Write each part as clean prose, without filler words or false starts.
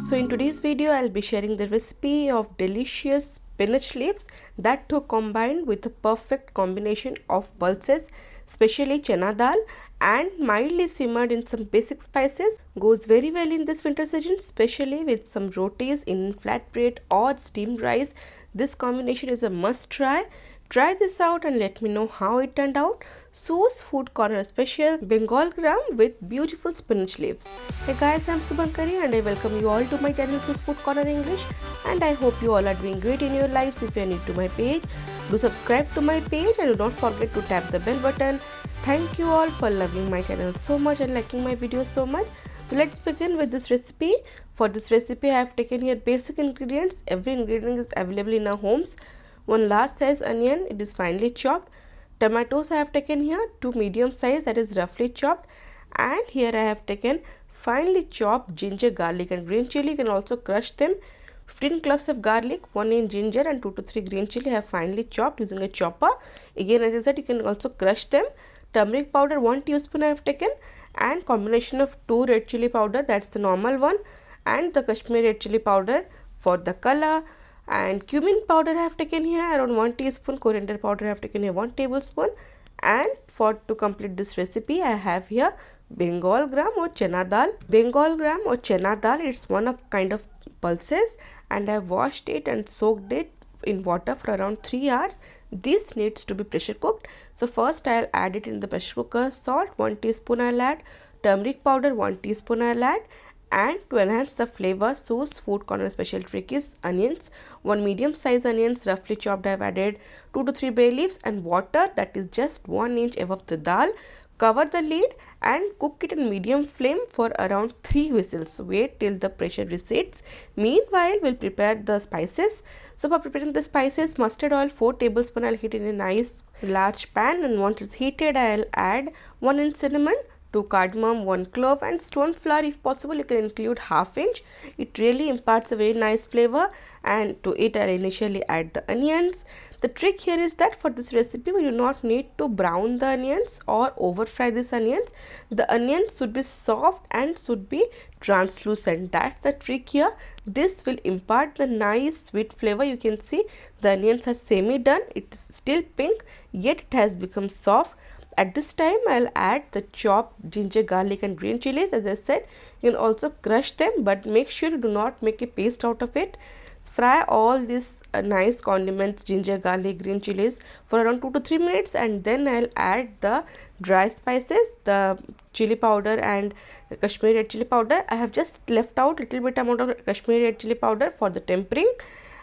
So in today's video I'll be sharing the recipe of delicious spinach leaves that too combined with a perfect combination of pulses, especially chana dal and mildly simmered in some basic spices. Goes very well in this winter season, especially with some rotis in flatbread or steamed rice. This combination is a must try. Try this out and let me know how it turned out. Source Food Corner special Bengal Gram with beautiful spinach leaves. Hey guys, I'm Subankari and I welcome you all to my channel Source Food Corner English, and I hope you all are doing great in your lives. If you are new to my page, do subscribe to my page and don't forget to tap the bell button. Thank you all for loving my channel so much and liking my videos so much. So let's begin with this recipe. For this recipe I have taken here basic ingredients. Every ingredient is available in our homes. 1 large size onion, it is finely chopped. Tomatoes I have taken here, 2 medium size, that is roughly chopped. And here I have taken finely chopped ginger, garlic and green chilli. You can also crush them. 15 cloves of garlic, 1 inch ginger and 2 to 3 green chilli I have finely chopped using a chopper. Again, as I said, you can also crush them. Turmeric powder 1 teaspoon I have taken, and combination of 2 red chilli powder, that's the normal one, and the Kashmiri red chilli powder for the color. And cumin powder I have taken here around 1 teaspoon, coriander powder I have taken here 1 tablespoon, and to complete this recipe I have here Bengal Gram or Chana Dal. Bengal Gram or Chana Dal, it's one of kind of pulses, and I have washed it and soaked it in water for around 3 hours. This needs to be pressure cooked. So first I'll add it in the pressure cooker. Salt 1 teaspoon I'll add, turmeric powder 1 teaspoon I'll add, and to enhance the flavor, Source Food Corner special trick is onions. 1 medium size onions roughly chopped I have added, 2 to 3 bay leaves and water that is just 1 inch above the dal. Cover the lid and cook it in medium flame for around 3 whistles. Wait till the pressure recedes. Meanwhile, we'll prepare the spices. So for preparing the spices, mustard oil 4 tablespoons I'll heat in a nice large pan, and once it's heated I'll add 1 inch cinnamon, 2 cardamom, 1 clove and stone flour. If possible, you can include ½ inch. It really imparts a very nice flavor, and to it I'll initially add the onions. The trick here is that for this recipe we do not need to brown the onions or over fry these onions. The onions should be soft and should be translucent. That's the trick here. This will impart the nice sweet flavor. You can see the onions are semi done. It is still pink, yet it has become soft. At this time I'll add the chopped ginger, garlic and green chilies. As I said, you can also crush them, but make sure you do not make a paste out of it. Fry all these nice condiments, ginger, garlic, green chilies for around 2 to 3 minutes, and then I'll add the dry spices, the chili powder and Kashmiri red chili powder. I have just left out little bit amount of Kashmiri red chili powder for the tempering.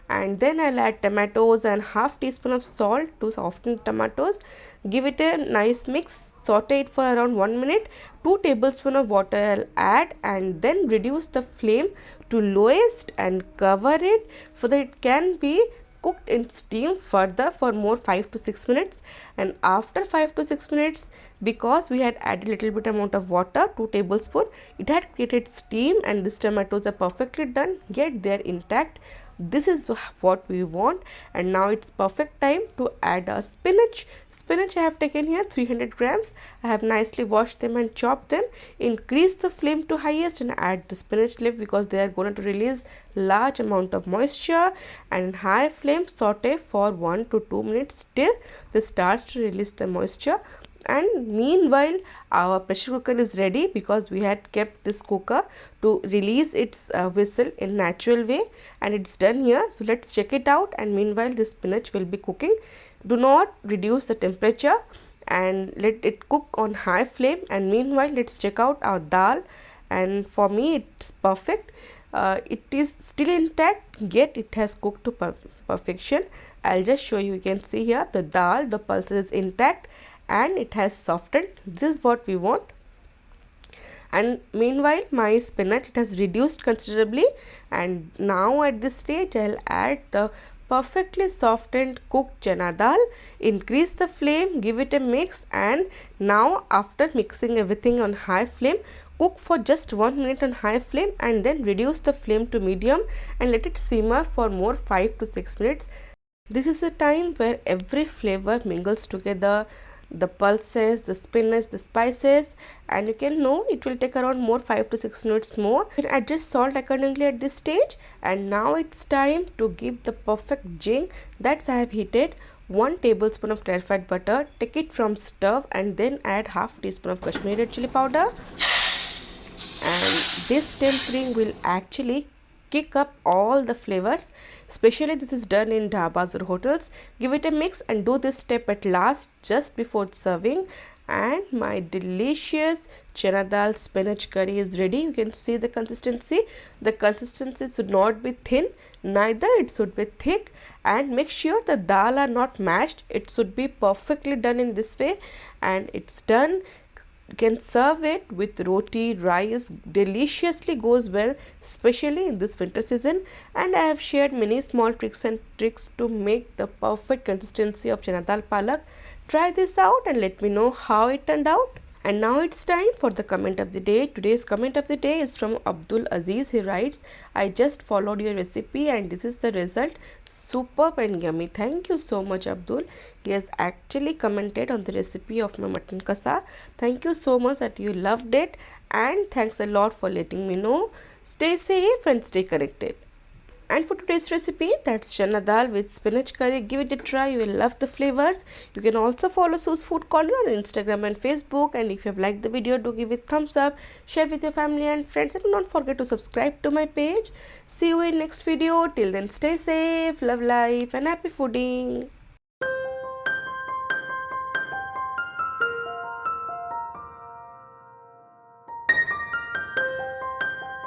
And then I'll add tomatoes and ½ teaspoon of salt to soften tomatoes. Give it a nice mix, saute it for around 1 minute. 2 tablespoons of water I'll add, and then reduce the flame to lowest and cover it so that it can be cooked in steam further for more 5 to 6 minutes. And after 5 to 6 minutes, because we had added little bit amount of water, 2 tablespoons, it had created steam and these tomatoes are perfectly done, yet they are intact. This is what we want, and now it's perfect time to add a spinach. Spinach I have taken here 300 grams. I have nicely washed them and chopped them. Increase the flame to highest and add the spinach leaf because they are going to release large amount of moisture, and high flame saute for 1 to 2 minutes till they starts to release the moisture. And meanwhile our pressure cooker is ready because we had kept this cooker to release its whistle in natural way, and it's done here. So let's check it out, and meanwhile this spinach will be cooking. Do not reduce the temperature and let it cook on high flame, and meanwhile let's check out our dal. And for me it's perfect. It is still intact, yet it has cooked to perfection. I'll just show you. You can see here the dal, the pulse is intact and it has softened. This is what we want. And meanwhile my spinach, it has reduced considerably, and now at this stage I'll add the perfectly softened cooked chana dal. Increase the flame, give it a mix, and now after mixing everything on high flame, cook for just 1 minute on high flame and then reduce the flame to medium and let it simmer for more 5 to 6 minutes. This is a time where every flavor mingles together. the pulses, the spinach, the spices, and you can know it will take around more 5 to 6 minutes more. You can adjust salt accordingly at this stage. And now it's time to give the perfect zing. That's I have heated 1 tablespoon of clarified butter. Take it from stove and then add half teaspoon of Kashmiri red chili powder. And this tempering will actually kick up all the flavors, especially this is done in dhabas or hotels. Give it a mix and do this step at last just before serving. And my delicious chana dal spinach curry is ready. You can see the consistency. The consistency should not be thin, neither it should be thick. And make sure the dal are not mashed. It should be perfectly done in this way. And it's done. You can serve it with roti, rice, deliciously goes well, especially in this winter season. And I have shared many small tricks to make the perfect consistency of chana dal palak. Try this out and let me know how it turned out. And now it's time for the comment of the day. Today's comment of the day is from Abdul Aziz. He writes, I just followed your recipe and this is the result. Superb and yummy. Thank you so much, Abdul. He has actually commented on the recipe of my mutton kasa. Thank you so much that you loved it, and thanks a lot for letting me know. Stay safe and stay connected. And for today's recipe, that's chana dal with spinach curry. Give it a try. You will love the flavors. You can also follow Sue's Food Corner on Instagram and Facebook. And if you have liked the video, do give it thumbs up. Share with your family and friends. And don't forget to subscribe to my page. See you in next video. Till then, stay safe, love life, and happy fooding.